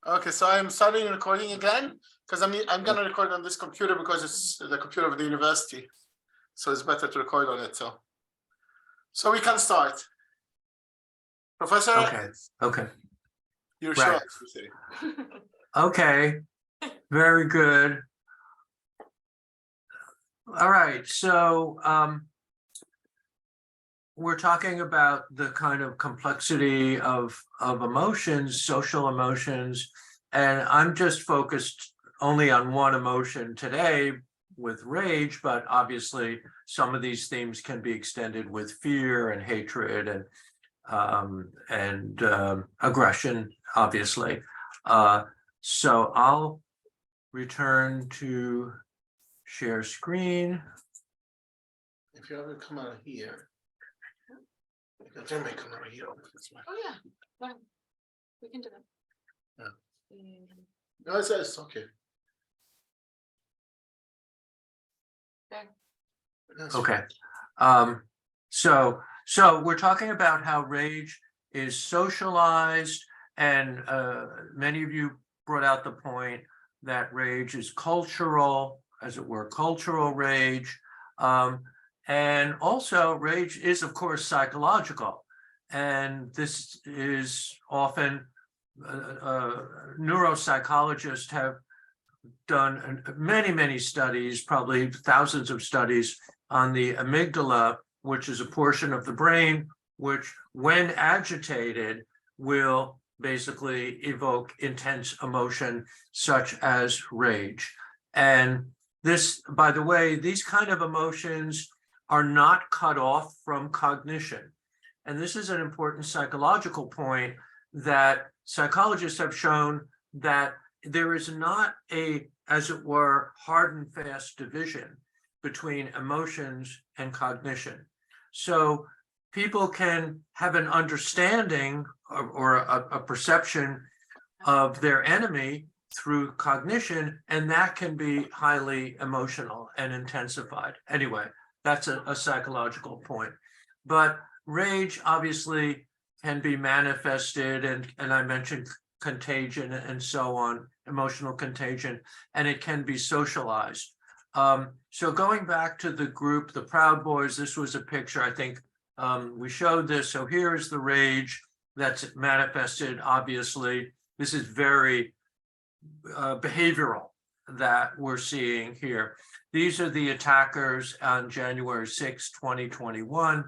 Okay, so I'm starting recording again because I'm gonna record on this computer because it's the computer of the university, so it's better to record on it. So we can start. Professor, Okay. you're Right. sure? You say. Okay. Very good. All right. So we're talking about the kind of complexity of emotions, social emotions, and I'm just focused only on one emotion today with rage, but obviously some of these themes can be extended with fear and hatred and aggression, obviously. So I'll return to share screen. If you ever come out here, Jim may come out here. Oh yeah, well, we can do that. No, it's okay. Okay. So we're talking about how rage is socialized, and many of you brought out the point that rage is cultural, as it were, cultural rage. And also rage is, of course, psychological. And this is often neuropsychologists have done many studies, probably thousands of studies on the amygdala, which is a portion of the brain, which when agitated will basically evoke intense emotion such as rage. And this, by the way, these kind of emotions are not cut off from cognition. And this is an important psychological point that psychologists have shown that there is not a, as it were, hard and fast division between emotions and cognition. So people can have an understanding or a perception of their enemy through cognition, and that can be highly emotional and intensified. Anyway, that's a psychological point. But rage obviously can be manifested, and I mentioned contagion and so on, emotional contagion, and it can be socialized. So going back to the group, the Proud Boys, this was a picture, I think we showed this. So here is the rage that's manifested, obviously. This is very behavioral that we're seeing here. These are the attackers on January 6, 2021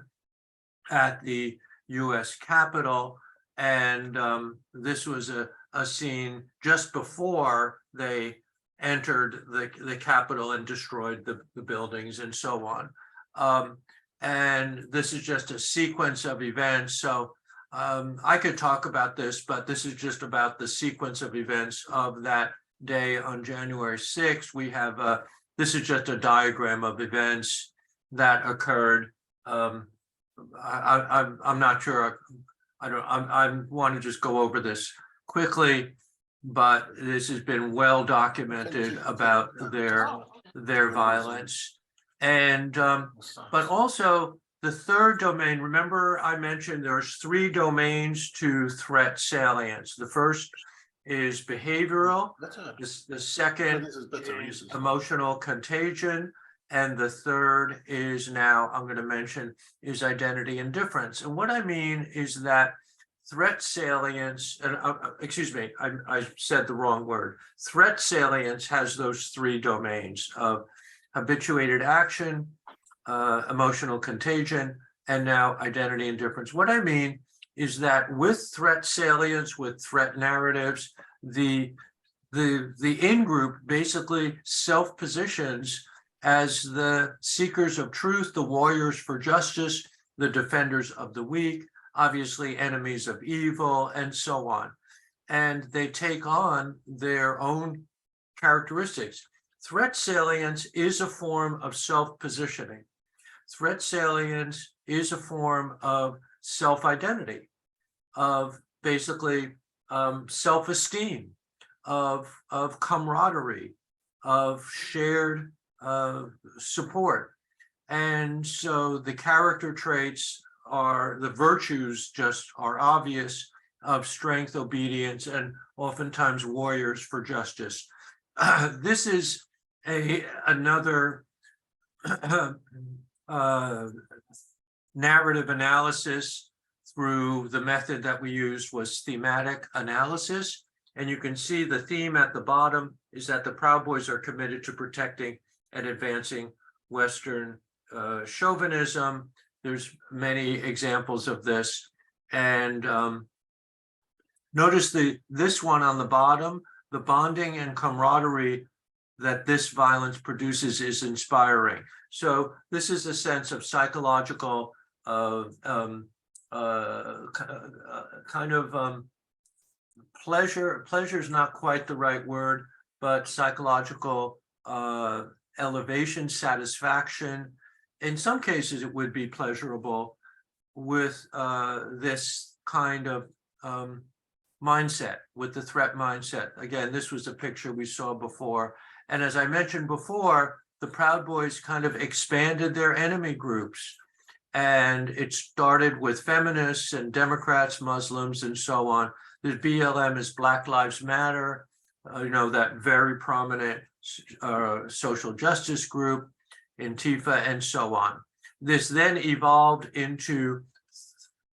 at the US Capitol. And this was a scene just before they entered the Capitol and destroyed the buildings and so on. And this is just a sequence of events. So I could talk about this, but this is just about the sequence of events of that day on January 6th. We have, this is just a diagram of events that occurred. I'm not sure. I want to just go over this quickly, but this has been well documented about their violence. And but also the third domain, remember I mentioned there's three domains to threat salience. The first is behavioral, the second is emotional contagion, and the third is now I'm going to mention is identity indifference. And what I mean is that threat salience, and excuse me, I said the wrong word. Threat salience has those three domains of habituated action, emotional contagion, and now identity indifference. What I mean is that with threat salience, with threat narratives, the in-group basically self-positions as the seekers of truth, the warriors for justice, the defenders of the weak, obviously enemies of evil, and so on. And they take on their own characteristics. Threat salience is a form of self-positioning. Threat salience is a form of self-identity, of basically self-esteem, of camaraderie, of shared support. And so the character traits are, the virtues just are obvious. of strength, obedience, and oftentimes warriors for justice. This is another narrative analysis through the method that we used was thematic analysis. And you can see the theme at the bottom is that the Proud Boys are committed to protecting and advancing Western chauvinism. There's many examples of this. And notice this one on the bottom, the bonding and camaraderie that this violence produces is inspiring. So this is a sense of psychological kind of pleasure. Pleasure is not quite the right word, but psychological elevation, satisfaction. In some cases, it would be pleasurable with this kind of mindset, with the threat mindset. Again, this was a picture we saw before. And as I mentioned before, the Proud Boys kind of expanded their enemy groups. And it started with feminists and Democrats, Muslims, and so on. The BLM is Black Lives Matter, that very prominent social justice group, Antifa, and so on. This then evolved into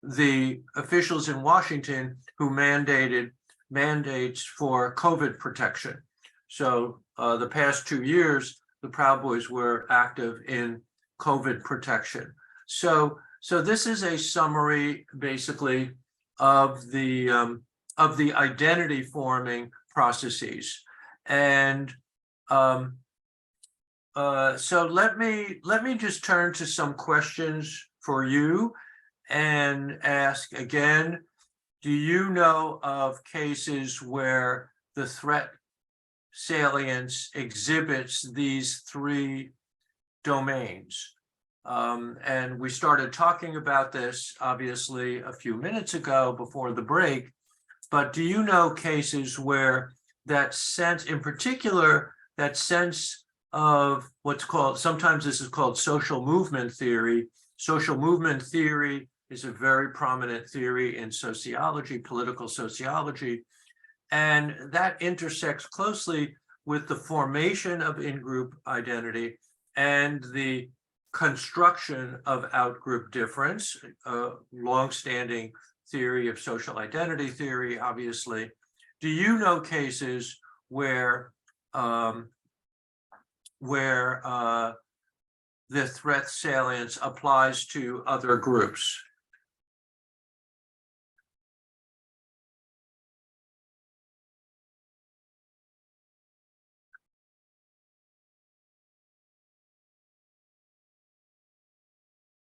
the officials in Washington who mandated mandates for COVID protection. So the past 2 years, the Proud Boys were active in COVID protection. So this is a summary, basically, of the identity forming processes. And so let me just turn to some questions for you and ask again, do you know of cases where the threat salience exhibits these three domains? And we started talking about this, obviously, a few minutes ago before the break, but do you know cases where that sense, in particular, that sense of what's called, sometimes this is called social movement theory. Social movement theory is a very prominent theory in sociology, political sociology, and that intersects closely with the formation of in-group identity and the construction of out-group difference, a long-standing theory of social identity theory, obviously. Do you know cases where the threat salience applies to other groups?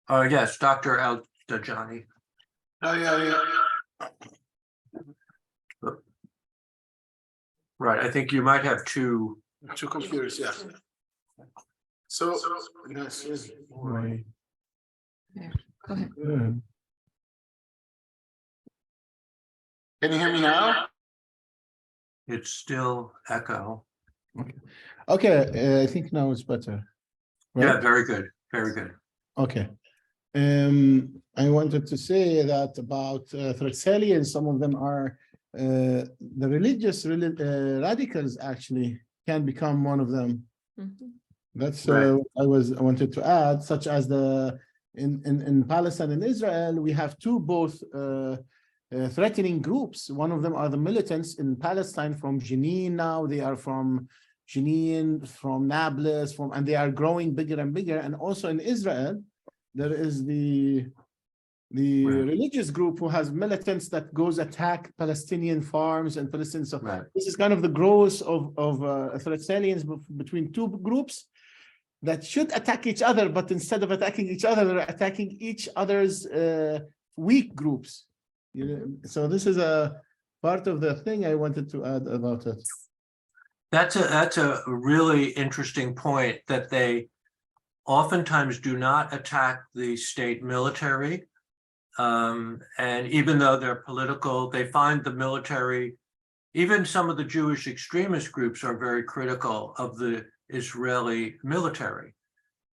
Yes, Dr. Al-Dajani. Oh, yeah. Right, I think you might have two. Two computers, yeah. So, yes. Right. Go ahead. Yeah. Can you hear me now? It's still echo. Okay, I think now it's better. Yeah, Right? very good, very good. Okay. I wanted to say that about threat salience, some of them are the religious radicals actually can become one of them. Mhm. That's Right. I wanted to add, such as in Palestine and Israel, we have two both threatening groups. One of them are the militants in Palestine from Jenin now. They are from Jenin, from Nablus, and they are growing bigger and bigger. And also in Israel, there is the Right. religious group who has militants that goes attack Palestinian farms and Palestinian. So Right. this is kind of the growth of threat salience between two groups that should attack each other, but instead of attacking each other, they're attacking each other's weak groups. So this is a part of the thing I wanted to add about it. That's a really interesting point, that they oftentimes do not attack the state military. And even though they're political, they find the military, even some of the Jewish extremist groups are very critical of the Israeli military.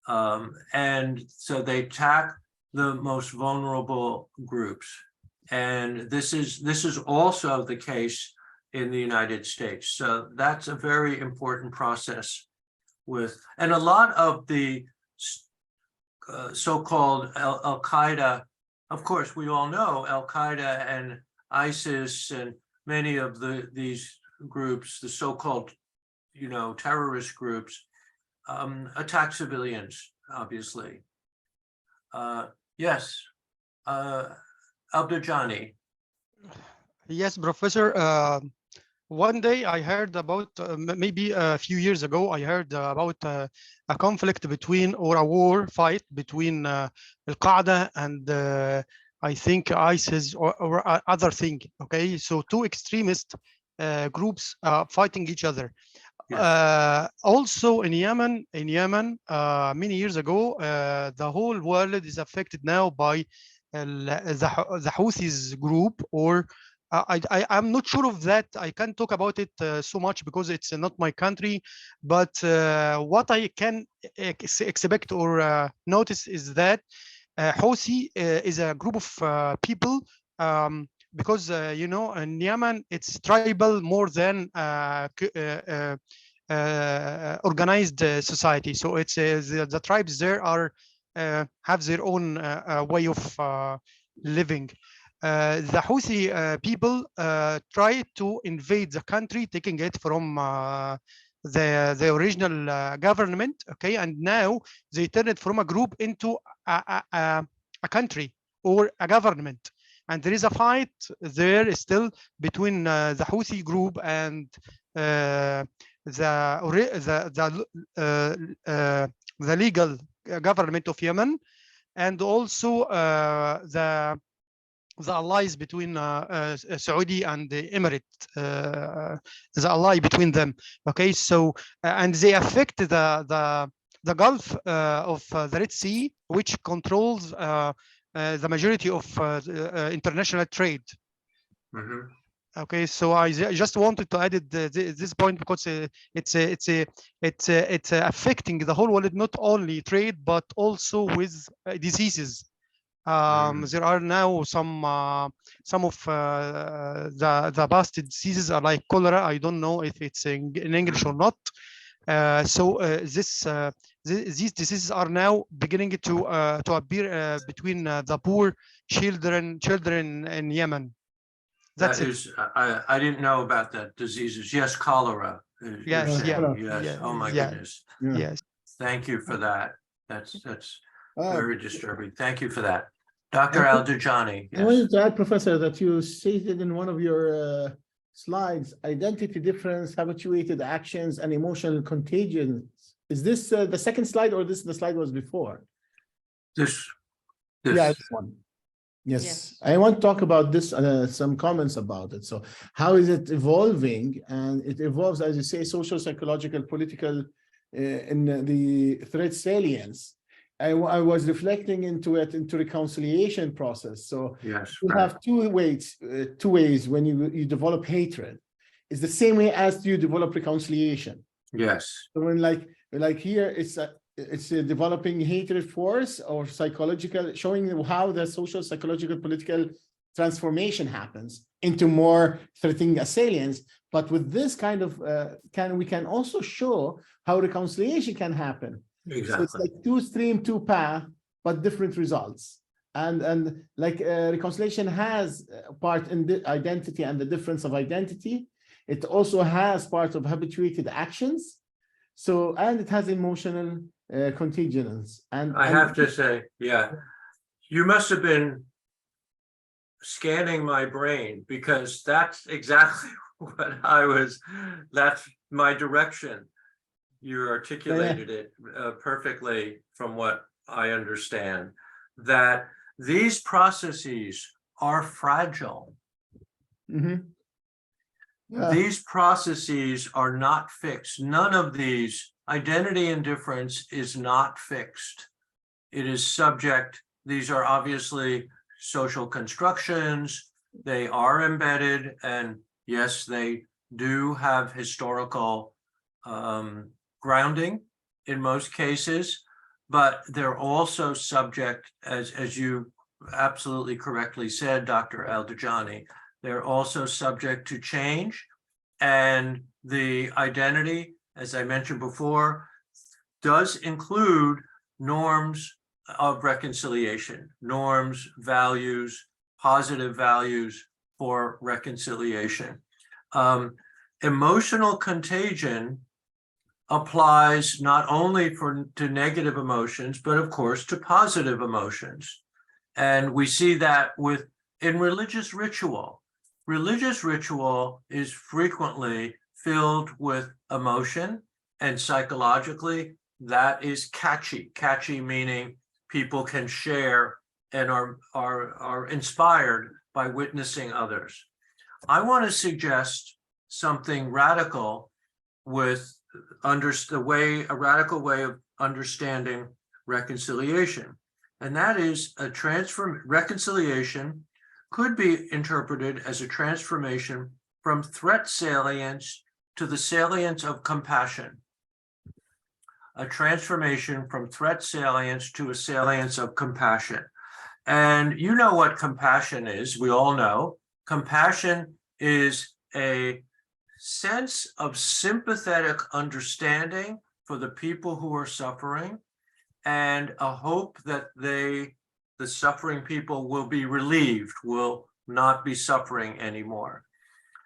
And so they attack the most vulnerable groups. And this is also the case in the United States. So that's a very important process and a lot of the so-called Al-Qaeda, of course, we all know Al-Qaeda and ISIS and many of these groups, the so-called, terrorist groups, attack civilians, obviously. Yes, Abdujani. Yes, Professor. One day I heard about, maybe a few years ago, I heard about a conflict between, or a war fight between Al-Qaeda and I think ISIS or other thing. Okay, so two extremist groups fighting each other. Yes. Also in Yemen, many years ago, the whole world is affected now by the Houthis group, or I'm not sure of that. I can't talk about it so much because it's not my country. But what I can expect or notice is that Houthi is a group of people, because in Yemen it's tribal more than organized society. So it's the tribes there are have their own way of living. The Houthi people tried to invade the country, taking it from the original government. Okay, and now they turn it from a group into a country or a government. And there is a fight there still between the Houthi group and the legal government of Yemen, and also the allies between Saudi and the Emirate, the ally between them. Okay, so and they affect the Gulf of the Red Sea, which controls the majority of international trade. Mhm. Okay, so I just wanted to add this point because it's affecting the whole world, not only trade but also with diseases. There are now some of the past diseases are like cholera. I don't know if it's in English or not. These diseases are now beginning to appear between the poor children in Yemen. That's That it. is, I didn't know about that diseases. Yes, cholera. You're Yes, saying, yeah, yes. Oh my yeah, goodness. Yeah. yes. Thank you for that. That's Uh, very disturbing. Thank you for that. Dr. I- Al-Dujani, I wanted yes. to add, Professor, that you stated in one of your slides, identity difference, habituated actions, and emotional contagion. Is this the second slide, or the slide was before? This, Yeah, this, this one. Yes, I want to talk about this, some comments about it. So how is it evolving? And it evolves, as you say, social, psychological, political, in the threat salience. I was reflecting into it, into reconciliation process. So yes, you right. have two ways when you develop hatred. It's the same way as you develop reconciliation. Yes, So when like here, it's a developing hatred force or psychological, showing how the social, psychological, political transformation happens into more threatening assailants. But with this kind of we can also show how reconciliation can happen. So it's exactly. like two stream, two path, but different results. And like reconciliation has a part in the identity and the difference of identity. It also has part of habituated actions. So, and it has emotional contingents. And I have to say, yeah, you must have been scanning my brain, because that's exactly what that's my direction. You articulated it perfectly from what I understand, that these processes are fragile. Mhm. These processes are not fixed. None of these, identity and difference is not fixed. It is subject. These are obviously social constructions. They are embedded, and yes, they do have historical grounding in most cases, but they're also subject, as you absolutely correctly said, Dr. Al-Dajani, they're also subject to change. And the identity, as I mentioned before, does include norms of reconciliation, norms, values, positive values for reconciliation. Emotional contagion applies not only to negative emotions, but of course to positive emotions. And we see that in religious ritual. Religious ritual is frequently filled with emotion, and psychologically that is catchy. Catchy meaning people can share and are inspired by witnessing others. I want to suggest something radical with a radical way of understanding reconciliation. And that is reconciliation could be interpreted as a transformation from threat salience to the salience of compassion. A transformation from threat salience to a salience of compassion. And you know what compassion is, we all know. Compassion is a sense of sympathetic understanding for the people who are suffering, and a hope that the suffering people will be relieved, will not be suffering anymore.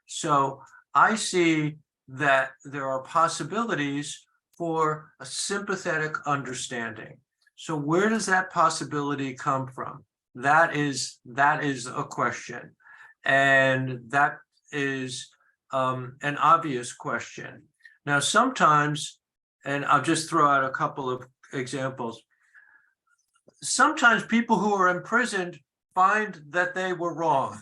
So I see that there are possibilities for a sympathetic understanding. So where does that possibility come from? That is a question. And that is an obvious question. Now, sometimes, and I'll just throw out a couple of examples. Sometimes people who are imprisoned find that they were wrong.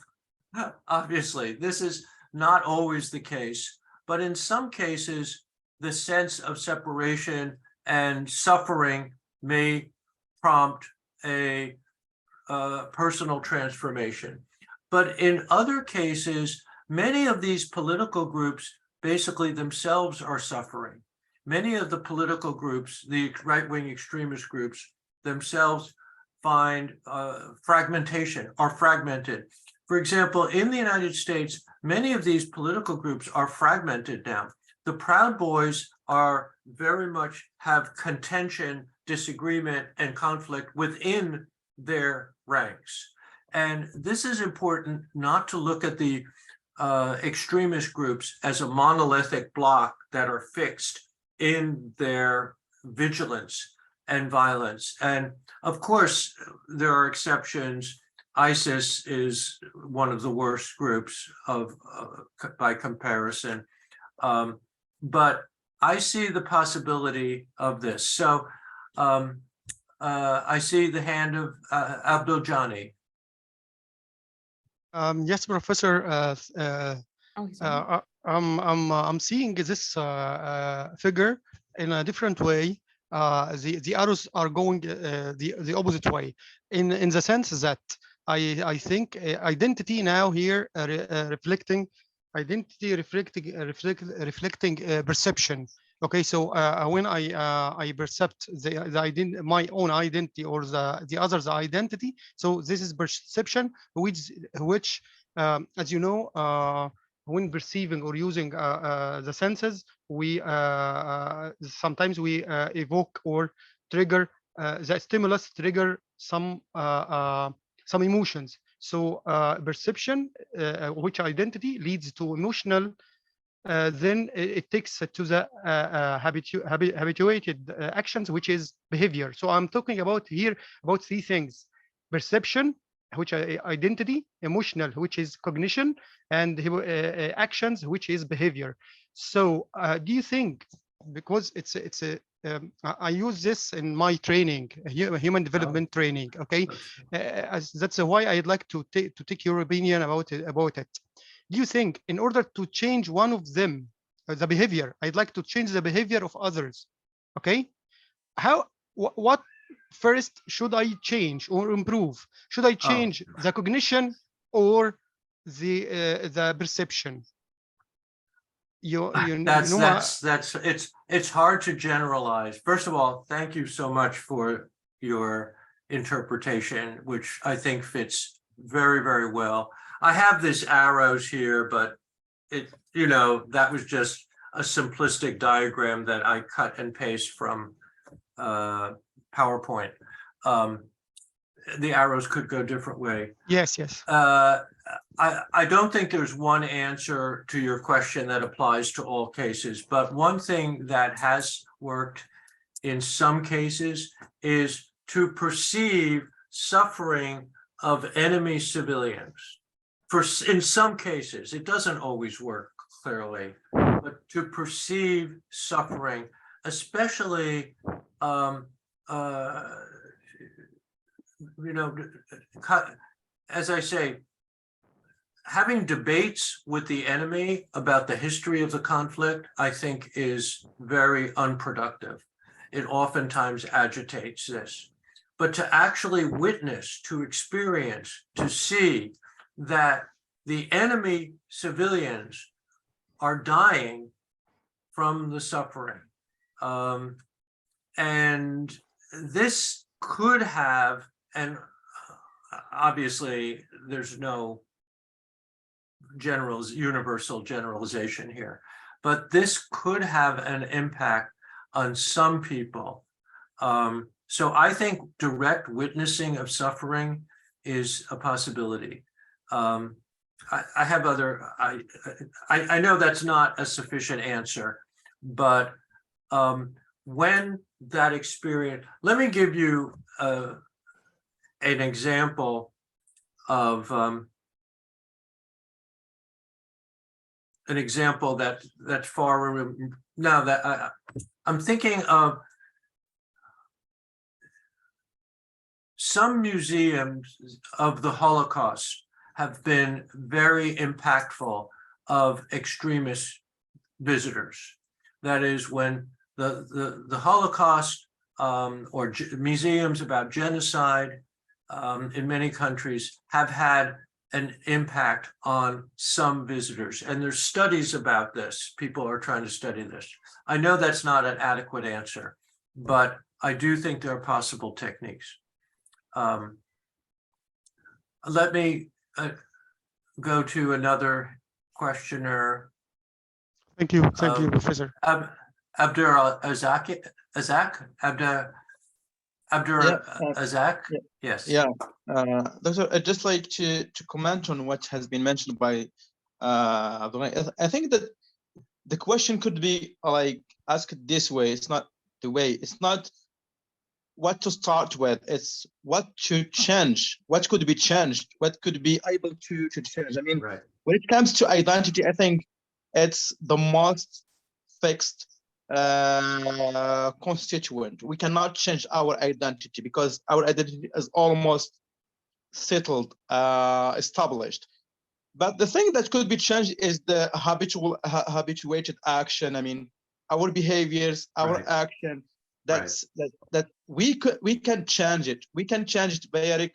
Obviously, this is not always the case, but in some cases, the sense of separation and suffering may prompt a personal transformation. But in other cases, many of these political groups basically themselves are suffering. Many of the political groups, the right-wing extremist groups themselves find fragmentation, are fragmented. For example, in the United States, many of these political groups are fragmented now. The Proud Boys are very much have contention, disagreement, and conflict within their ranks. And this is important not to look at the extremist groups as a monolithic block that are fixed in their vigilance and violence. And of course, there are exceptions. ISIS is one of the worst groups by comparison. But I see the possibility of this. So I see the hand of Abdul-Jani. Yes, Professor. Oh, he's on. I'm seeing this figure in a different way. The arrows are going the opposite way, in the sense that I think identity now here reflecting perception. Okay, so when I percept my own identity or the other's identity, so this is perception, which as you know, when perceiving or using the senses, we sometimes we evoke or trigger the stimulus, trigger some emotions. So perception, which identity leads to emotional, then it takes to the habituated actions, which is behavior. So I'm talking about here about three things: perception, which is identity; emotional, which is cognition; and actions, which is behavior. So do you think, because it's a I use this in my training, human development training. Okay, that's why I'd like to take your opinion about it. Do you think, in order to change one of them, the behavior, I'd like to change the behavior of others? Okay, what first should I change or improve? Should I change the cognition or the perception? It's hard to generalize. First of all, thank you so much for your interpretation, which I think fits very, very well. I have this arrows here, but that was just a simplistic diagram that I cut and paste from PowerPoint. The arrows could go different way. Yes, yes. I don't think there's one answer to your question that applies to all cases, but one thing that has worked in some cases is to perceive suffering of enemy civilians. In some cases, it doesn't always work clearly, but to perceive suffering, especially as I say, having debates with the enemy about the history of the conflict, I think is very unproductive. It oftentimes agitates this. But to actually witness, to experience, to see that the enemy civilians are dying from the suffering. And this could have, and obviously there's no universal generalization here, but this could have an impact on some people. So I think direct witnessing of suffering is a possibility. I have other, I know that's not a sufficient answer, but when that experience, let me give you an example of that's far removed. Now that I'm thinking of some museums of the Holocaust have been very impactful of extremist visitors. That is, when the Holocaust or museums about genocide in many countries have had an impact on some visitors. And there's studies about this. People are trying to study this. I know that's not an adequate answer, but I do think there are possible techniques. Let me go to another questioner. Thank you, Professor. Abdur Azak. Yes. Yeah, Doctor, I'd just like to comment on what has been mentioned by Abdullah. I think that the question could be like asked this way. It's not the way. It's not what to start with. It's what to change. What could be changed? What could be able to change? I mean, Right. When it comes to identity, I think it's the most fixed constituent. We cannot change our identity because our identity is almost settled, established. But the thing that could be changed is the habituated action. I mean, our behaviors, our Right. action. That we can change it. We can change it by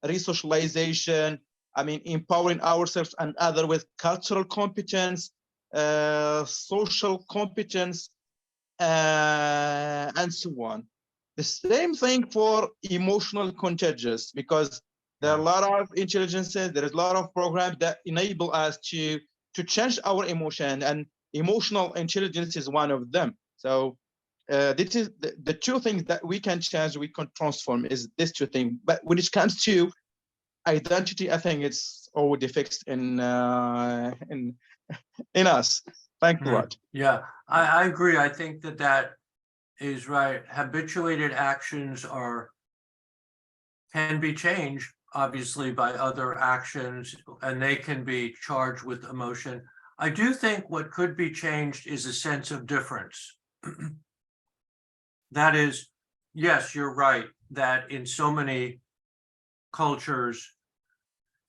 resocialization. I mean, empowering ourselves and other with cultural competence, social competence, and so on. The same thing for emotional contagious, because there are a lot of intelligences, there is a lot of programs that enable us to change our emotion, and emotional intelligence is one of them. So this is the two things that we can change, we can transform, is these two things. But when it comes to identity, I think it's already fixed in us. Thank you a lot. Yeah, I agree. I think that is right. Habituated actions can be changed, obviously, by other actions, and they can be charged with emotion. I do think what could be changed is a sense of difference. That is, yes, you're right, that in so many cultures,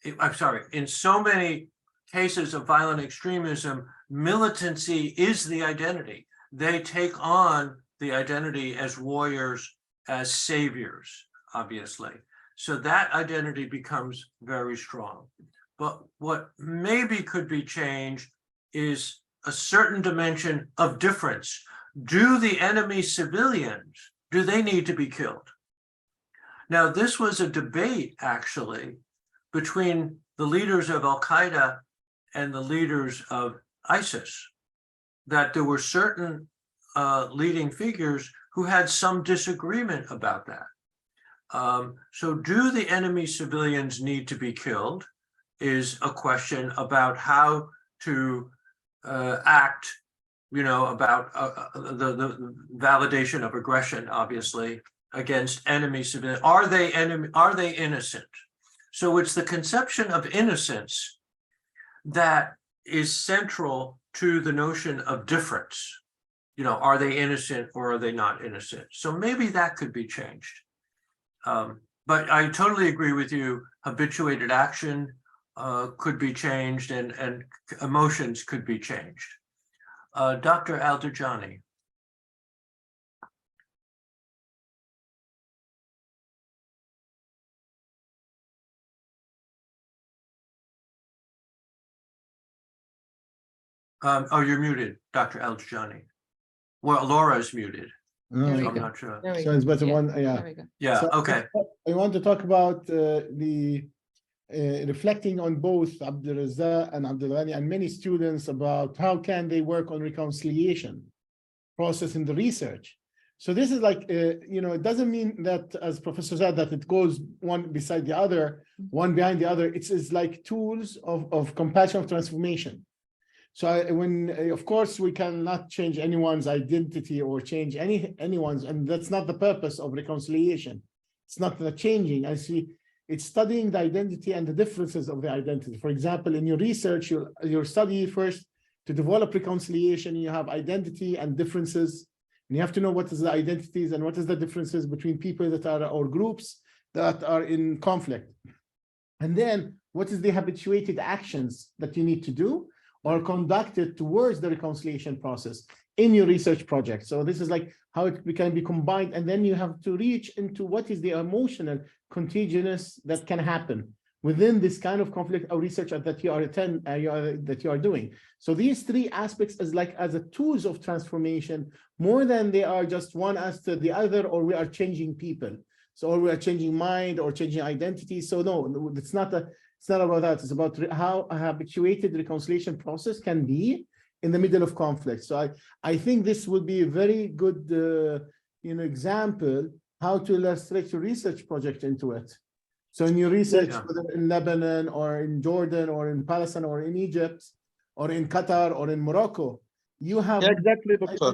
in so many cases of violent extremism, militancy is the identity. They take on the identity as warriors, as saviors, obviously. So that identity becomes very strong. But what maybe could be changed is a certain dimension of difference. Do the enemy civilians, do they need to be killed? Now, this was a debate actually between the leaders of Al-Qaeda and the leaders of ISIS, that there were certain leading figures who had some disagreement about that. So do the enemy civilians need to be killed is a question about how to act, about the validation of aggression, obviously, against enemy civilians. Are they innocent? So it's the conception of innocence that is central to the notion of difference. Are they innocent or are they not innocent? So maybe that could be changed. But I totally agree with you. Habituated action could be changed, and emotions could be changed. Dr. Al-Dajani. You're muted, Dr. Al-Dajani. Well, Laura's muted. No, There we So I'm go. not sure. There we so go. it's better Yeah, one. Yeah. There we go. Yeah, So okay. I want to talk about the reflecting on both Abdul Razzaq and Abdul Ghani and many students about how can they work on reconciliation process in the research. So this is like, it doesn't mean that, as Professor said, that it goes one beside the other, one behind the other. It's like tools of compassion of transformation. So of course, we cannot change anyone's identity or change anyone's, and that's not the purpose of reconciliation. It's not the changing. I see it's studying the identity and the differences of the identity. For example, in your research, your study first to develop reconciliation, you have identity and differences. And you have to know what is the identities and what is the differences between people that are, or groups that are in conflict. And then what is the habituated actions that you need to do or conducted towards the reconciliation process in your research project. So this is like how it can be combined. And then you have to reach into what is the emotional contagiousness that can happen within this kind of conflict or research that you are doing. So these three aspects as a tools of transformation, more than they are just one as to the other, or we are changing people. So or we are changing mind or changing identity. So no, it's not about that. It's about how a habituated reconciliation process can be in the middle of conflict. So I think this would be a very good example how to illustrate your research project into it. So in your research, whether in Lebanon or in Jordan or in Palestine or in Egypt or in Qatar or in Morocco, you have exactly, Doctor.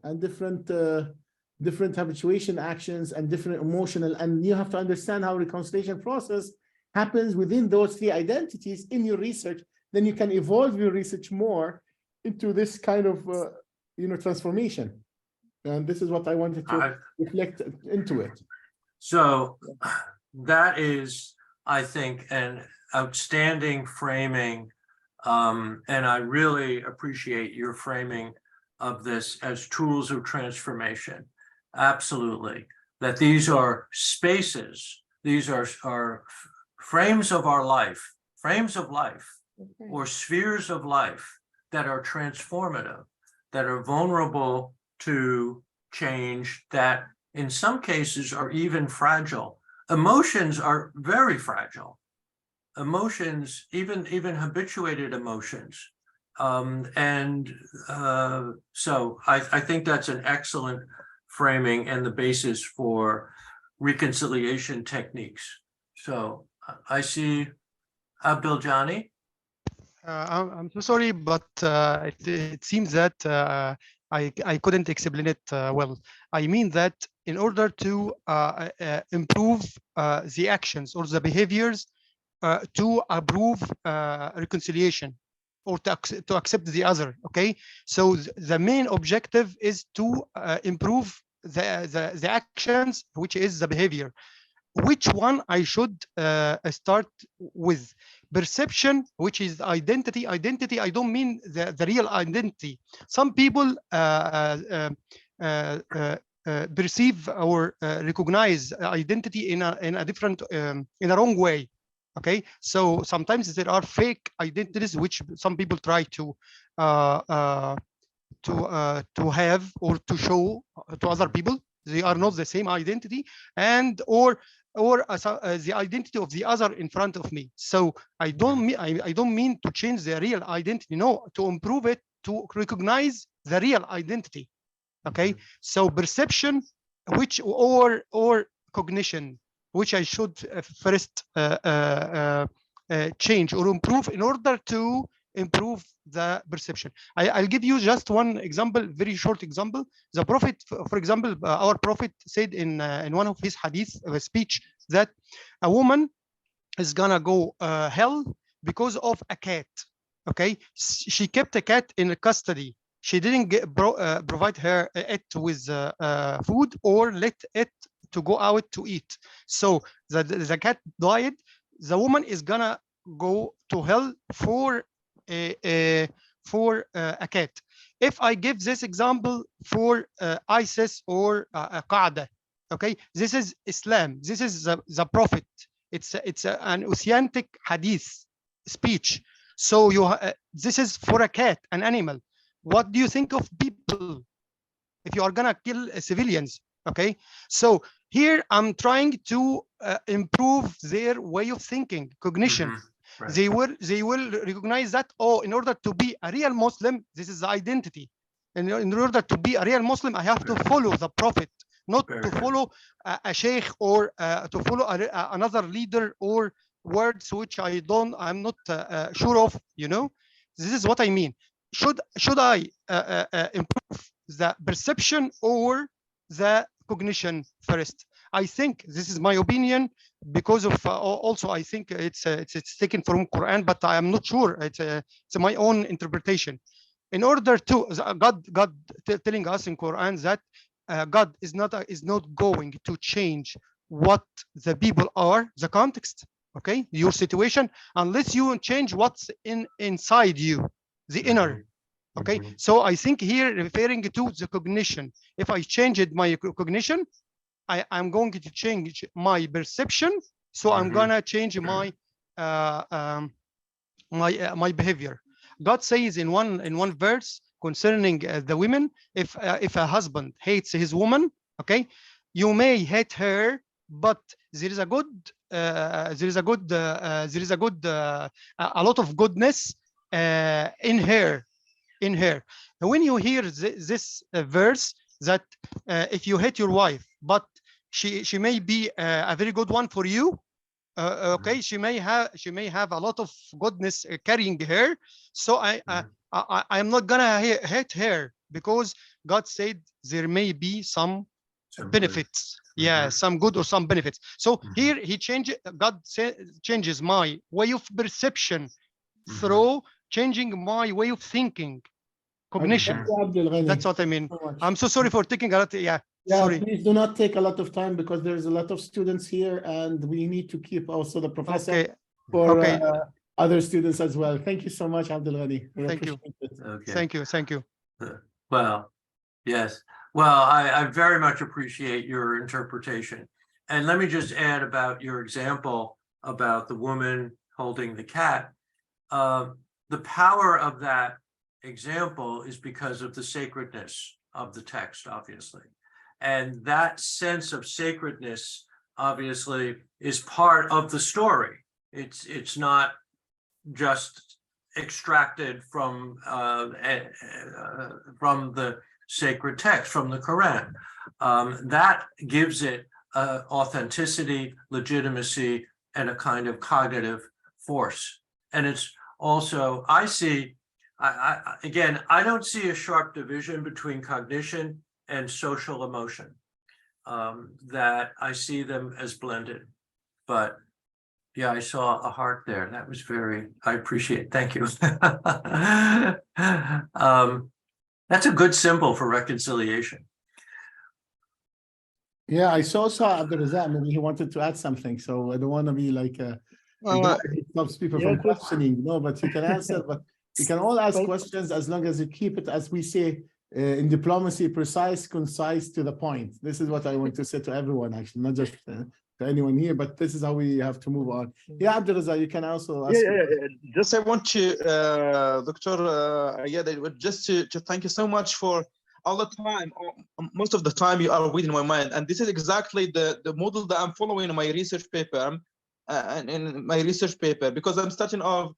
And different habituation actions and different emotional, and you have to understand how reconciliation process happens within those three identities in your research. Then you can evolve your research more into this kind of transformation. And this is what I wanted to reflect into it. So that is, I think, an outstanding framing. And I really appreciate your framing of this as tools of transformation. Absolutely. That these are spaces, these are frames of our life, frames of life, or spheres of life that are transformative, that are vulnerable to change, that in some cases are even fragile. Emotions are very fragile. Emotions, even habituated emotions. So I think that's an excellent framing and the basis for reconciliation techniques. So I see Abdul-Jani. I'm so sorry, but it seems that I couldn't explain it well. I mean that in order to improve the actions or the behaviors to approve reconciliation or to accept the other, okay? So the main objective is to improve the actions, which is the behavior. Which one I should start with? Perception, which is identity. Identity, I don't mean the real identity. Some people perceive or recognize identity in a different, in a wrong way. Okay, so sometimes there are fake identities which some people try to have or to show to other people. They are not the same identity, and or the identity of the other in front of me. So I don't mean I don't mean to change the real identity. No, to improve it, to recognize the real identity. Okay, so perception, which or cognition, which I should first change or improve in order to improve the perception. I'll give you just one example, very short example. The Prophet, for example, our Prophet said in one of his hadith, speech, that a woman is gonna go hell because of a cat. Okay, she kept a cat in custody. She didn't provide her it with food or let it to go out to eat. So the cat died. The woman is gonna go to hell for a cat. If I give this example for ISIS or Qaeda, okay, this is Islam. This is the Prophet. It's an authentic hadith speech. So this is for a cat, an animal. What do you think of people if you are gonna kill civilians? Okay, so here I'm trying to improve their way of thinking, cognition. Right. They will recognize that, oh, in order to be a real Muslim, this is the identity. And in order to be a real Muslim, I have to follow the Prophet, not to follow a sheikh or to follow another leader or words which I'm not sure of. You know, this is what I mean. Should I improve the perception or the cognition first? I think this is my opinion, because of also I think it's taken from Quran, but I am not sure. It's my own interpretation. In order to God telling us in Quran that God is not going to change what the people are, the context, okay, your situation, unless you change what's inside you, the inner. Okay, so I think here referring to the cognition. If I changed my cognition, I'm going to change my perception. So I'm gonna change my my behavior. God says in one verse concerning the women, if a husband hates his woman, okay, you may hate her, but there is a lot of goodness in her. When you hear this verse, that if you hate your wife, but she may be a very good one for you, okay, she may have a lot of goodness carrying her, so I'm not gonna hate her, because God said there may be some benefits. Yeah, some good or some benefits. So here God changes my way of perception through changing my way of thinking, cognition. That's what I mean. I'm so sorry for taking a lot. Yeah, sorry. Please do not take a lot of time, because there's a lot of students here, and we need to keep also the professor for other students as well. Thank you so much, Abdul Ghani. Thank you. Okay. Thank you. Well, yes. Well, I very much appreciate your interpretation. And let me just add about your example about the woman holding the cat. The power of that example is because of the sacredness of the text, obviously. And that sense of sacredness, obviously, is part of the story. It's not just extracted from the sacred text, from the Quran. That gives it authenticity, legitimacy, and a kind of cognitive force. And it's also, I don't see a sharp division between cognition and social emotion, that I see them as blended. But yeah, I saw a heart there. That was I appreciate it. Thank you. That's a good symbol for reconciliation. Yeah, I saw Abdul Razak. Maybe he wanted to add something. So I don't want to be like it stops people from questioning. No, but you can answer. But you can all ask questions as long as you keep it, as we say in diplomacy, precise, concise, to the point. This is what I want to say to everyone, actually, not just to anyone here, but this is how we have to move on. Yeah, Abdul Razak, you can also ask. Just I want to, Dr. Ayad, just to thank you so much for all the time, most of the time, you are within my mind, and this is exactly the model that I'm following in my research paper, and in my research paper, because I'm starting off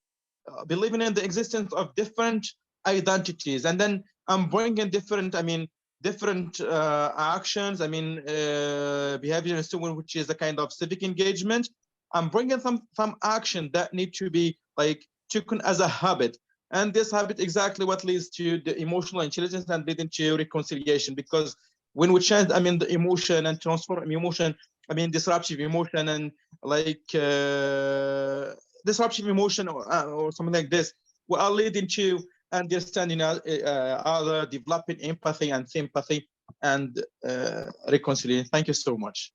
believing in the existence of different identities, and then I'm bringing different, different actions. Behavior in student, which is a kind of civic engagement. I'm bringing some action that need to be like taken as a habit. And this habit exactly what leads to the emotional intelligence and leading to reconciliation. Because when we change, the emotion and transform emotion, disruptive emotion and like disruptive emotion or something like this, we are leading to understanding other, developing empathy and sympathy and reconciliation. Thank you so much.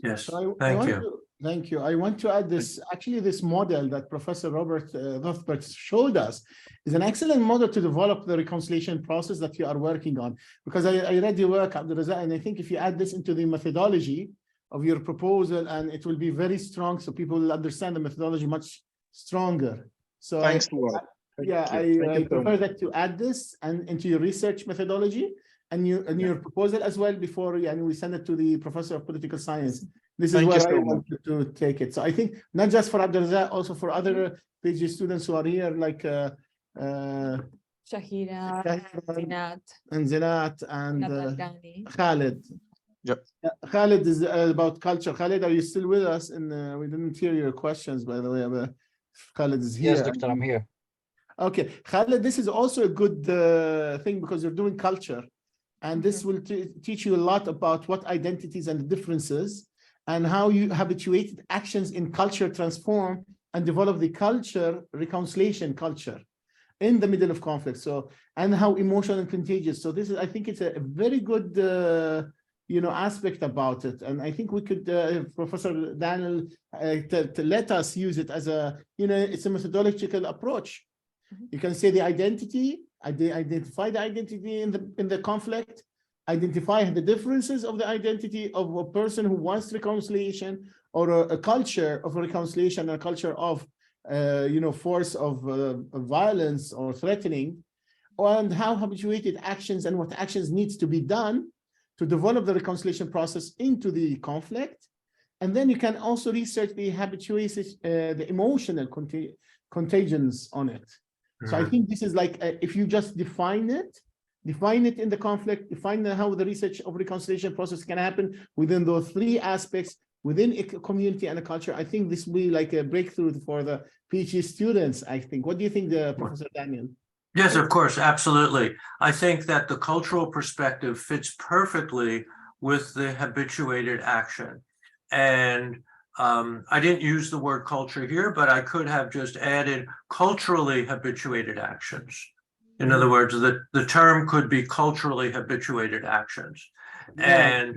Yes, So thank you. Thank you. I want to add this, actually, this model that Professor Robert Rothbart showed us is an excellent model to develop the reconciliation process that you are working on. Because I read your work, Abdulrazak, and I think if you add this into the methodology of your proposal, and it will be very strong, so people will understand the methodology much stronger. So Thanks, I so prefer that to add this and into your research methodology and your proposal as well before we send it to the Professor of Political Science. This is where I wanted to take it. So I think not just for Abdulrazak, also for other PhD students who are here, like Shahira, Zinat, and Zinat and Nabardani. Khalid. Yep. Khalid is about culture. Khalid, are you still with us? And we didn't hear your questions, by the way. But Khalid is here. Yes, Doctor, I'm here. Okay, Khalid, this is also a good thing because you're doing culture. And this will teach you a lot about what identities and differences and how you habituated actions in culture transform and develop the culture, reconciliation culture in the middle of conflict. So, and how emotional and contagious. So this is, I think it's a very good, aspect about it. And I think we could, Professor Daniel, to let us use it as a, it's a methodological approach. You can say the identity, identify the identity in the conflict, identify the differences of the identity of a person who wants reconciliation, or a culture of reconciliation, a culture of force of violence or threatening, and how habituated actions and what actions needs to be done to develop the reconciliation process into the conflict. And then you can also research the the emotional contagions on it. So I think this is like, if you just define it in the conflict, define how the research of reconciliation process can happen within those three aspects, within a community and a culture. I think this will be like a breakthrough for the PhD students, I think. What do you think, Professor Daniel? Yes, of course, absolutely. I think that the cultural perspective fits perfectly with the habituated action. And I didn't use the word culture here, but I could have just added culturally habituated actions. In other words, the term could be culturally habituated actions. And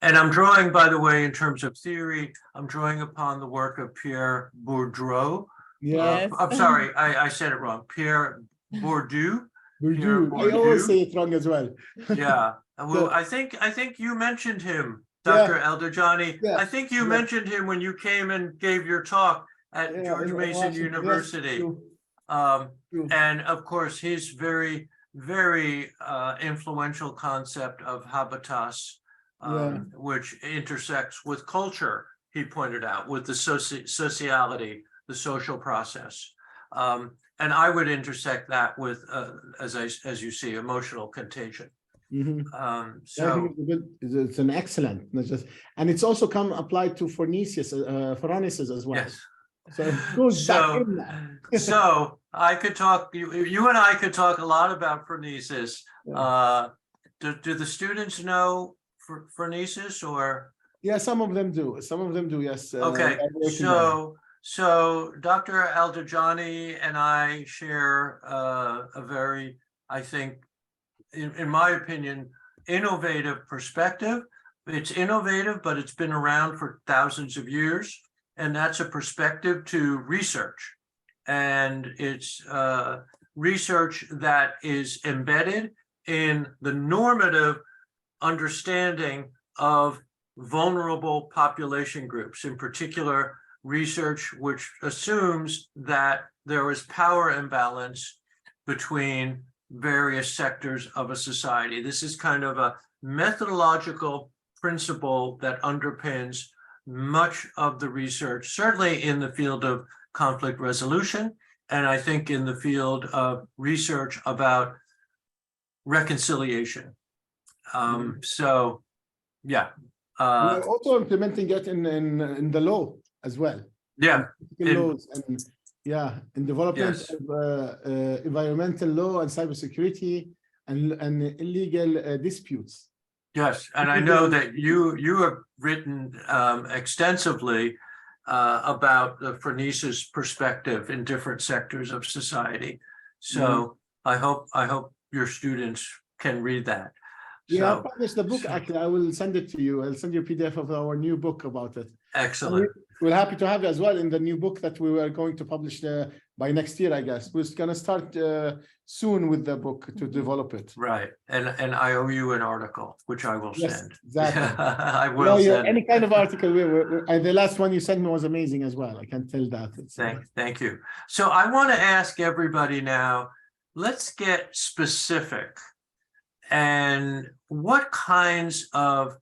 I'm drawing, by the way, in terms of theory, I'm drawing upon the work of Pierre Bourdieu. Yes. I'm sorry, I said it wrong. Pierre Bourdieu. I always say it wrong as well. Yeah. Well, I think you mentioned him, Dr. Eldajani. Yeah. I think you mentioned him when you came and gave your talk at George Mason University. And of course, his very, very influential concept of habitus, which intersects with culture, he pointed out, with the sociality, the social process. And I would intersect that with, as you see, emotional contagion. So it's an excellent, not just, and it's also applied to phronesis as well. Yes. So it goes back in that. So I could talk, you and I could talk a lot about phronesis. Do the students know phronesis or? Yeah, some of them do. Some of them do, yes. Okay, so Dr. Eldajani and I share a very, I think, in my opinion, innovative perspective. It's innovative, but it's been around for thousands of years. And that's a perspective to research. And it's research that is embedded in the normative understanding of vulnerable population groups, in particular, research which assumes that there is power imbalance between various sectors of a society. This is kind of a methodological principle that underpins much of the research, certainly in the field of conflict resolution, and I think in the field of research about reconciliation. So, yeah. We're also implementing it in the law as well. Yeah. In laws and in development Yes. of environmental law and cybersecurity and illegal disputes. Yes, and I know that you have written extensively about the Phronesis perspective in different sectors of society. So I hope your students can read that. Yeah, I So, published the book. Actually, I will send it to you. I'll send you a PDF of our new book about it. excellent. We're happy to have you as well in the new book that we were going to publish by next year, I guess. We're going to start soon with the book to develop it. Right, and I owe you an article, which I will Yes, send. exactly. I will send. Any kind of article. The last one you sent me was amazing as well. I can tell that. Thank you. So I want to ask everybody now, let's get specific. And what kinds of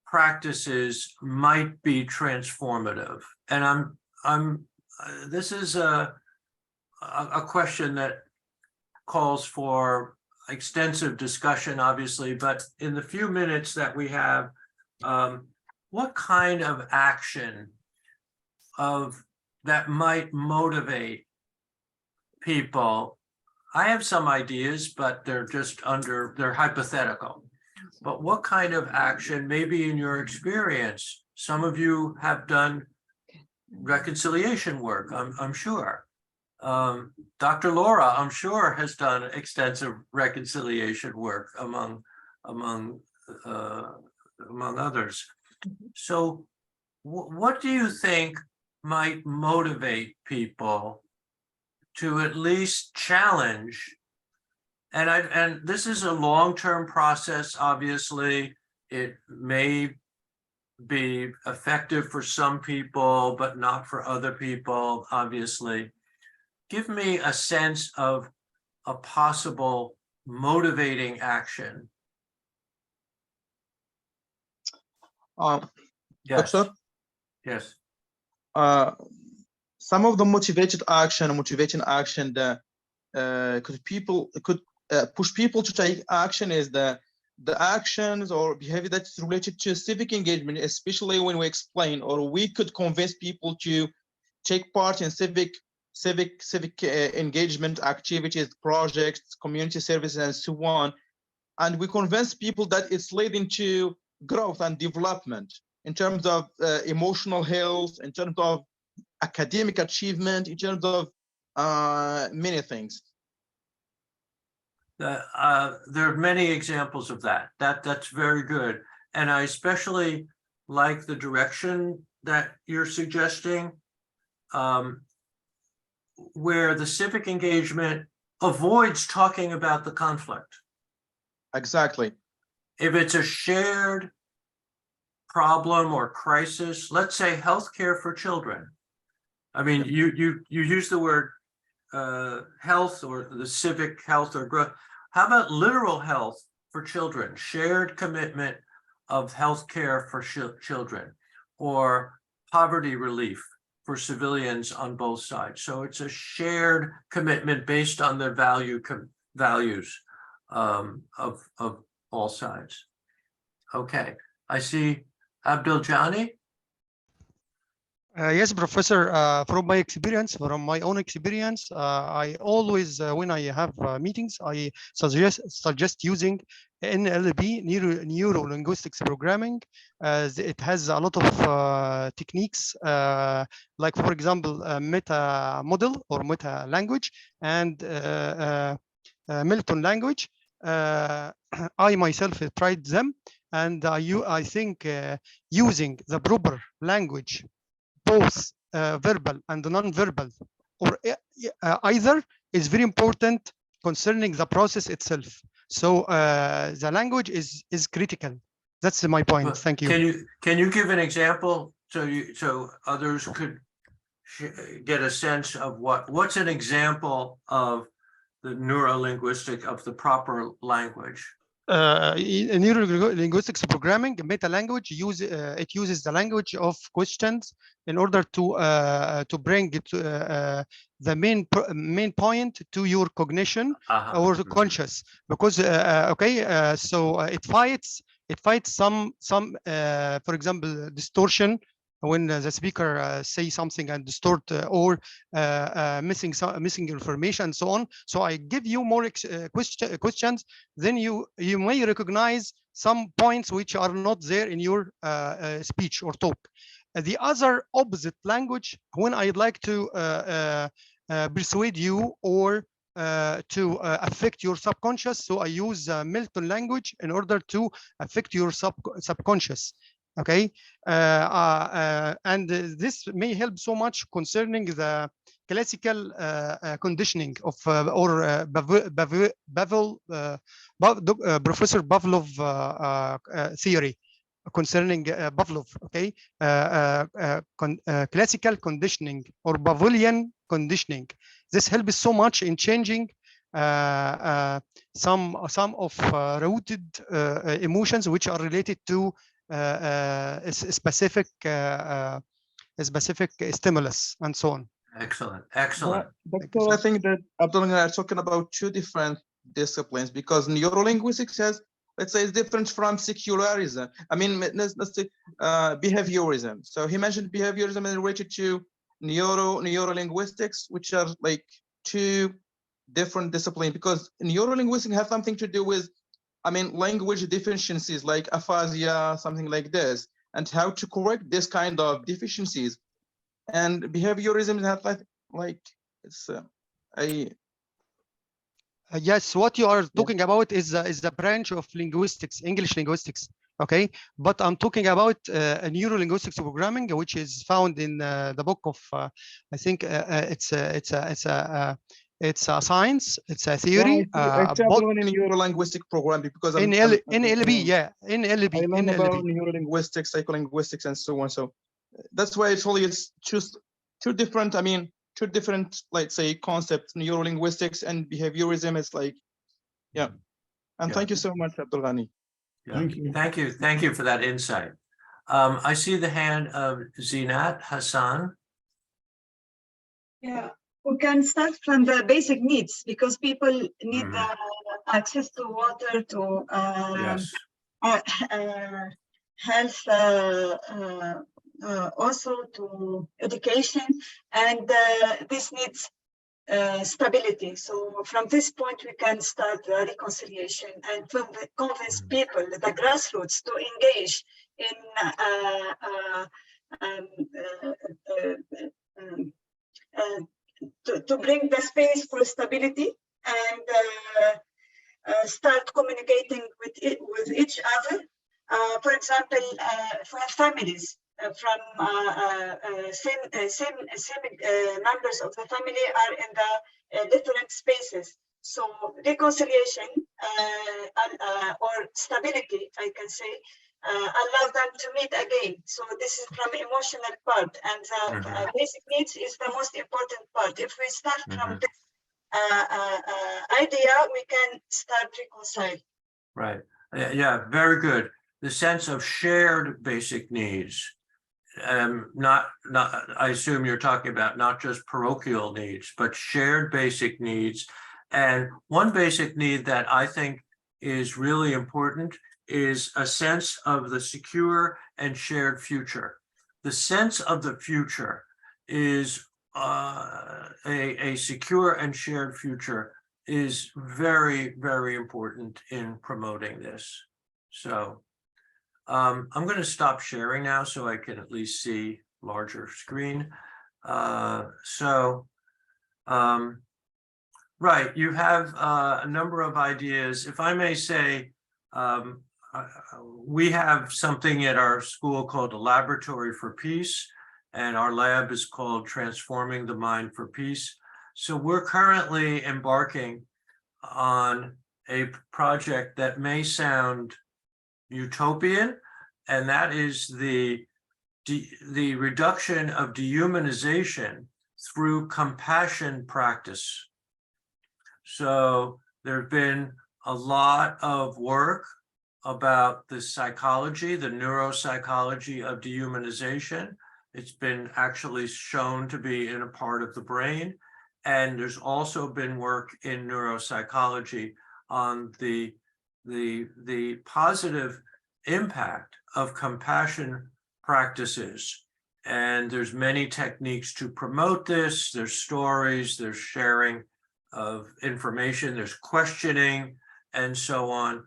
practices might be transformative? And this is a question that calls for extensive discussion, obviously, but in the few minutes that we have, what kind of action that might motivate people? I have some ideas, but they're they're hypothetical. But what kind of action, maybe in your experience, some of you have done reconciliation work, I'm sure. Dr. Laura, I'm sure, has done extensive reconciliation work among others. So what do you think might motivate people to at least challenge? And this is a long-term process, obviously. It may be effective for some people, but not for other people, obviously. Give me a sense of a possible motivating action. Yes. Doctor? Yes. Some of the motivating action that could push people to take action is the actions or behavior that's related to civic engagement, especially when we explain or we could convince people to take part in civic engagement activities, projects, community services, and so on. And we convince people that it's leading to growth and development in terms of emotional health, in terms of academic achievement, in terms of many things. There are many examples of that. That's very good. And I especially like the direction that you're suggesting, where the civic engagement avoids talking about the conflict. Exactly. If it's a shared problem or crisis, let's say healthcare for children. I mean, you use the word health or the civic health or growth. How about literal health for children? Shared commitment of healthcare for children, or poverty relief for civilians on both sides. So it's a shared commitment based on the values of all sides. Okay, I see Abdul Jani. Yes, Professor, from my own experience, I always, when I have meetings, I suggest using NLP, neuro-linguistics programming, as it has a lot of techniques, like, for example, meta model or meta language and Milton language. I myself tried them, and I think using the proper language, both verbal and non-verbal, or either, is very important concerning the process itself. So the language is critical. That's my point. Thank you. Can you give an example so others could get a sense of what's an example of neurolinguistic of the proper language? In neuro-linguistics programming, meta language uses the language of questions in order to bring it the main point to your cognition or conscious, because it fights some for example distortion when the speaker say something and distort or missing information and so on. So I give you more questions, then you may recognize some points which are not there in your speech or talk. The other opposite language, when I'd like to persuade you or to affect your subconscious, so I use Milton language in order to affect your subconscious. Okay, and this may help so much concerning the classical conditioning of Professor Pavlov theory concerning Pavlov. Okay, classical conditioning or Pavlovian conditioning. This helps so much in changing some of rooted emotions which are related to a specific stimulus and so on. Excellent, excellent. Doctor, I think that Abdul and I are talking about two different disciplines, because neurolinguistics has, let's say, it's different from secularism. I mean, let's say behaviorism. So he mentioned behaviorism and related to neurolinguistics, which are like two different disciplines, because neurolinguistics has something to do with, I mean, language deficiencies like aphasia, something like this, and how to correct this kind of deficiencies. And behaviorism has like it's yes, what you are talking about is the branch of linguistics, English linguistics. Okay, but I'm talking about a neurolinguistics programming, which is found in the book of I think it's a science, it's a theory. It's in neurolinguistic programming, because in NLP, yeah, in NLP. I learned about neurolinguistics, psycholinguistics, and so on. So that's why it's just two different. I mean, two different, let's say, concepts. Neurolinguistics and behaviorism is like, yeah. And thank you so much, Abdul Ghani. Yeah. Thank you for that insight. I see the hand of Zinat Hassan. Yeah, we can start from the basic needs, because people need access to water, to health, also to education, and this needs stability. So from this point, we can start the reconciliation and convince people, the grassroots, to engage in to bring the space for stability and start communicating with each other. For example, for families from same members of the family are in the different spaces. So reconciliation or stability, I can say, allow them to meet again. So this is from emotional part, and the basic needs is the most important part. If we start from this idea, we can start reconcile. Right. Yeah, very good. The sense of shared basic needs. Not I assume you're talking about not just parochial needs, but shared basic needs. And one basic need that I think is really important is a sense of the secure and shared future. The sense of the future is a secure and shared future is very, very important in promoting this. So I'm going to stop sharing now so I can at least see larger screen. Right, you have a number of ideas. If I may say, we have something at our school called a Laboratory for Peace, and our lab is called Transforming the Mind for Peace. So we're currently embarking on a project that may sound utopian, and that is the reduction of dehumanization through compassion practice. So there've been a lot of work about the psychology, the neuropsychology of dehumanization. It's been actually shown to be in a part of the brain. And there's also been work in neuropsychology on the positive impact of compassion practices. And there's many techniques to promote this. There's stories, there's sharing of information, there's questioning, and so on.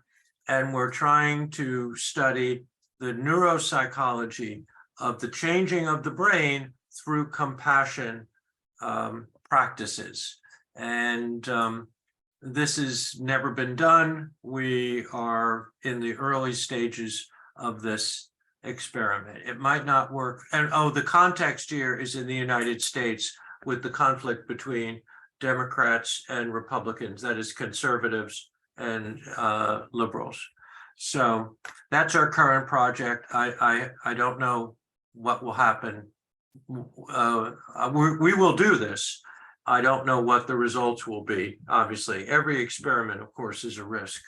And we're trying to study the neuropsychology of the changing of the brain through compassion practices. And this has never been done. We are in the early stages of this experiment. It might not work. And the context here is in the United States with the conflict between Democrats and Republicans, that is conservatives and liberals. So that's our current project. I don't know what will happen. We will do this. I don't know what the results will be. Obviously, every experiment, of course, is a risk.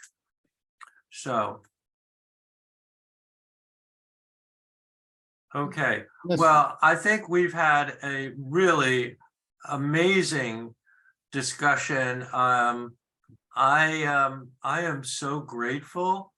So, okay. Yes. Well, I think we've had a really amazing discussion. I am so grateful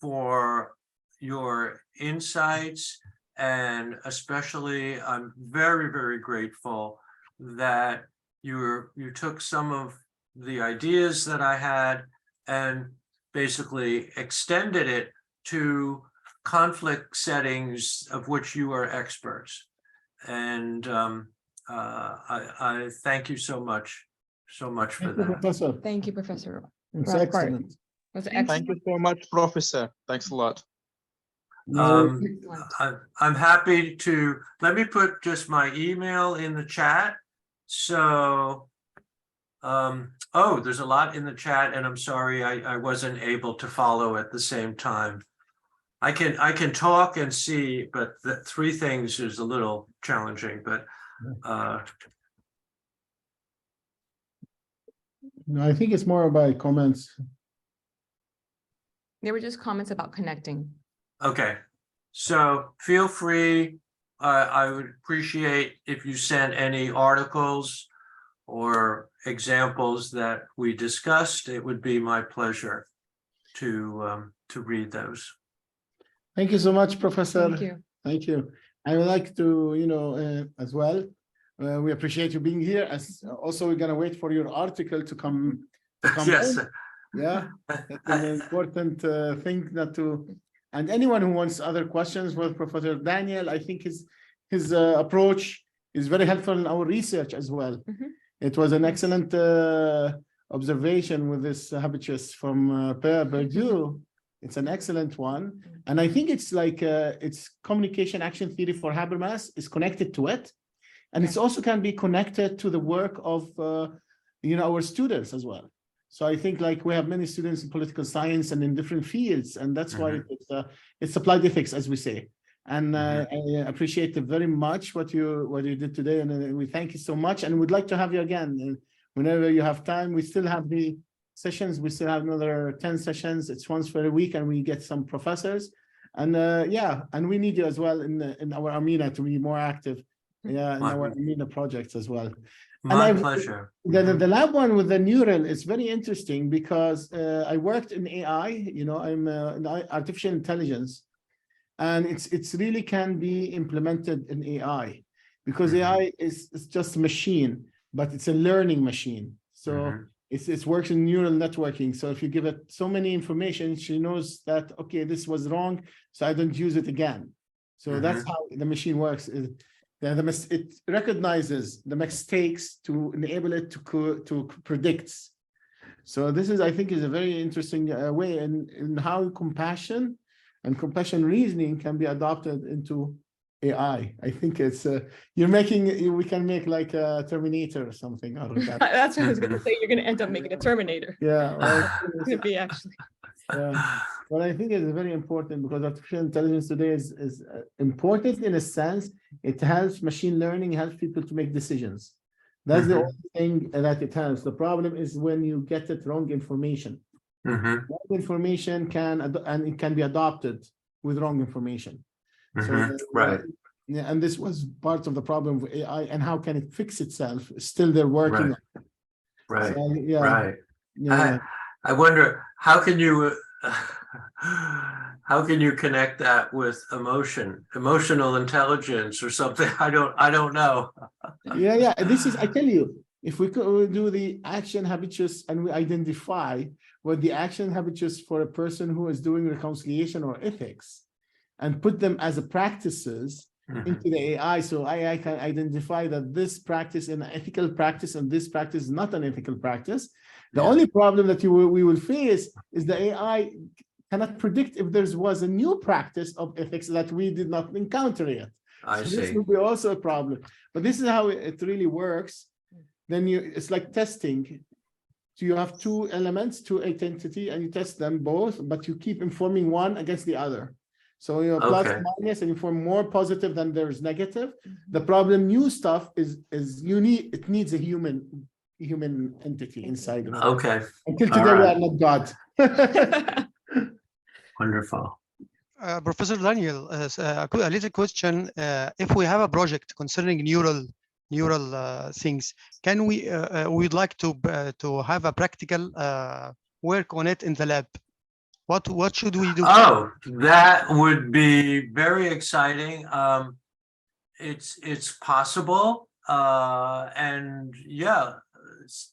for your insights, and especially I'm very, very grateful that you took some of the ideas that I had and basically extended it to conflict settings of which you are experts. And I thank you so much for Thank you, that. Professor. Thank you, Professor. It's Rothbart. excellent. It was Thank excellent. you so much, Professor. Thanks a lot. Now, I'm happy to, let me put just my email in the chat. So, there's a lot in the chat, and I'm sorry I wasn't able to follow at the same time. I can talk and see, but the three things is a little challenging, but no, I think it's more about comments. They were just comments about connecting. okay. So feel free. I would appreciate if you sent any articles or examples that we discussed. It would be my pleasure to read those. Thank you so much, Professor. Thank you. Thank you. I would like to, as well, we appreciate you being here. As also, we're gonna wait for your article to come. Yes. out. Yeah, that's an important thing not to. And anyone who wants other questions with Professor Daniel, I think his approach is very helpful in our research as well. Mhm. It was an excellent observation with this habitus from Purdue. It's an excellent one. And I think it's like it's communication action theory for Habermas is connected to it. And it's also can be connected to the work of our students as well. So I think like we have many students in political science and in different fields, and that's why it's applied ethics, as we say. And I appreciate very much what you did today, and we thank you so much. And we'd like to have you again. And whenever you have time, we still have the sessions. We still have another 10 sessions. It's once per week, and we get some professors. And and we need you as well in our Amina to be more active. Yeah, in our Amina projects as well. My pleasure. The lab one with the neural is very interesting because I worked in AI, I'm in artificial intelligence, and it's really can be implemented in AI because AI is just a machine, but it's a learning machine. So it works in neural networking. So if you give it so many information, she knows that, okay, this was wrong, so I don't use it again. So that's how the machine works. It recognizes the mistakes to enable it to predict. So this is, I think, is a very interesting way in how compassion and compassion reasoning can be adopted into AI. I think it's we can make like a Terminator or something out of that. That's what I was going to say. You're going to end up making a Terminator. Yeah, well, It's going to be actually. yeah. But I think it's very important because artificial intelligence today is important in a sense. It helps machine learning, helps people to make decisions. That's the Mhm. only thing that it has. The problem is when you get it wrong information. Mhm. Wrong information and it can be adopted with wrong information. So, Mhm. Right. yeah, and this was part of the problem of AI and how can it fix itself? Still, they're working. Right. Right. So, yeah, Right. yeah. I wonder how can you connect that with emotional intelligence or something? I don't know. Yeah. This is, I tell you, if we could do the action habituous and we identify what the action habituous for a person who is doing reconciliation or ethics and put them as a practices Mhm. into the AI. So AI can identify that this practice is an ethical practice and this practice is not an ethical practice. The Yeah. only problem that we will face is the AI cannot predict if there was a new practice of ethics that we did not encounter yet. I So this see. will be also a problem. But this is how it really works. Then it's like testing. So you have two elements, two identity, and you test them both, but you keep informing one against the other. So you plus Okay. minus and you form more positive than there's negative. The problem, new stuff is it needs a human entity inside of it. Okay. Until All today, we right. are not God. Wonderful. Professor Daniel, a little question. If we have a project concerning neural things, can we'd like to have a practical work on it in the lab? What should we do? Oh, that would be very exciting. It's possible. And yeah,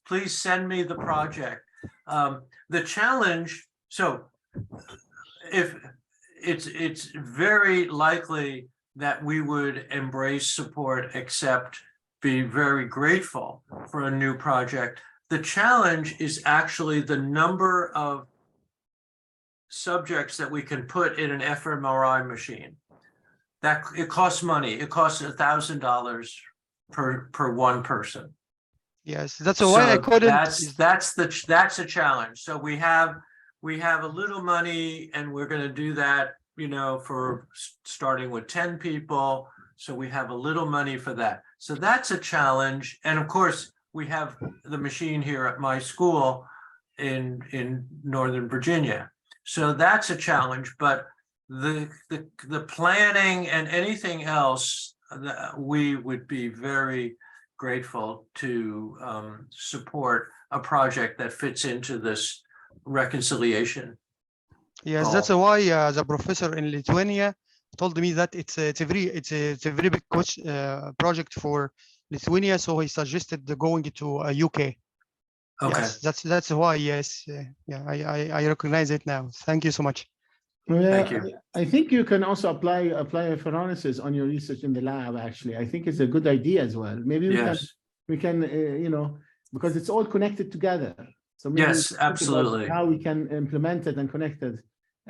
please send me the project. The challenge, so if it's very likely that we would embrace support, accept, be very grateful for a new project. The challenge is actually the number of subjects that we can put in an fMRI machine. That it costs money. It costs $1,000 per one person. Yes, that's why I So couldn't. that's a challenge. So we have a little money, and we're going to do that, for starting with 10 people. So we have a little money for that. So that's a challenge. And of course, we have the machine here at my school in Northern Virginia. So that's a challenge. But the planning and anything else, we would be very grateful to support a project that fits into this reconciliation. Yes, goal. that's why the professor in Lithuania told me that it's a very big project for Lithuania, so he suggested going to UK. Okay. Yes, that's why. Yes, yeah, I recognize it now. Thank you so much. Thank you. I think you can also apply phronesis on your research in the lab. Actually, I think it's a good idea as well. Maybe we can because it's all connected together. So maybe Yes, we can think about absolutely. how we can implement it and connect it.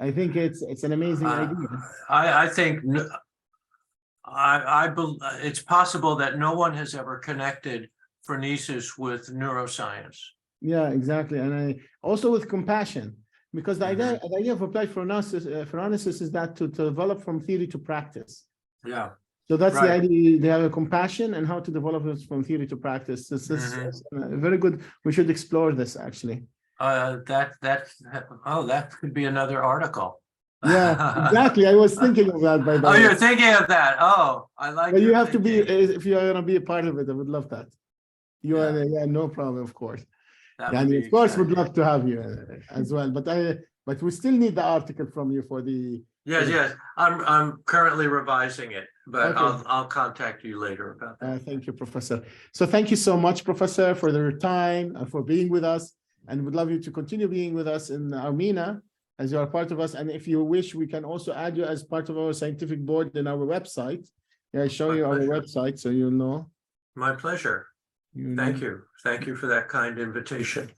I think it's an amazing idea. I think it's possible that no one has ever connected phronesis with neuroscience. Yeah, exactly, and I also with compassion. Because the idea of applied phronesis is that to develop from theory to practice. Yeah. So that's the idea. They have a compassion and how to develop it from theory to practice. This is very good. We should explore this actually. That could be another article. Yeah, exactly. I was thinking of that by the way. Oh, you're thinking of that. Oh, I like. But you have to be, if you're going to be a part of it, I would love that. You are, no problem, of course. And of course, would love to have you as well. But we still need the article from you for the. Yes. I'm currently revising it, but Okay. I'll contact you later about that. Thank you, Professor. So thank you so much, Professor, for your time and for being with us. And would love you to continue being with us in Armenia as you are part of us. And if you wish, we can also add you as part of our scientific board in our website. I show you our website so you'll know. My pleasure. Thank you. Thank you for that kind invitation.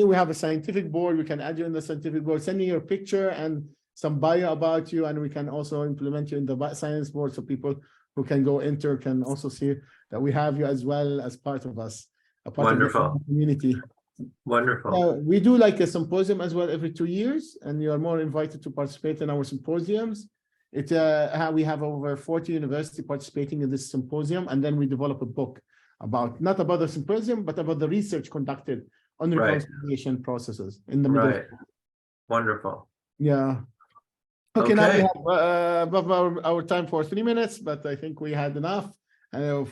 We have a scientific board. We can add you in the scientific board. Send me your picture and some bio about you, and we can also implement you in the science board so people who can go enter can also see that we have you as well as part of us, a part of the community. Wonderful. We do like a symposium as well every 2 years, and you are more invited to participate in our symposiums. We have over 40 universities participating in this symposium, and then we develop a book not about the symposium, but about the research conducted on Right. reconciliation processes in the Middle Right. East. Wonderful. Yeah. Okay, now we Okay. have above our time for 3 minutes, but I think we had enough. And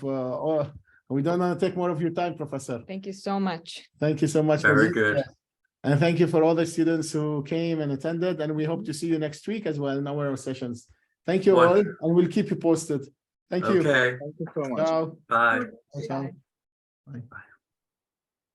we don't want to take more of your time, Professor. Thank you so much. Thank you so much for Very being good. here. And thank you for all the students who came and attended. And we hope to see you next week as well in our sessions. Thank you all, Wonderful. and we'll keep you posted. Thank you. Okay. Thank you so much. Ciao. Bye. Ciao. Bye. Bye.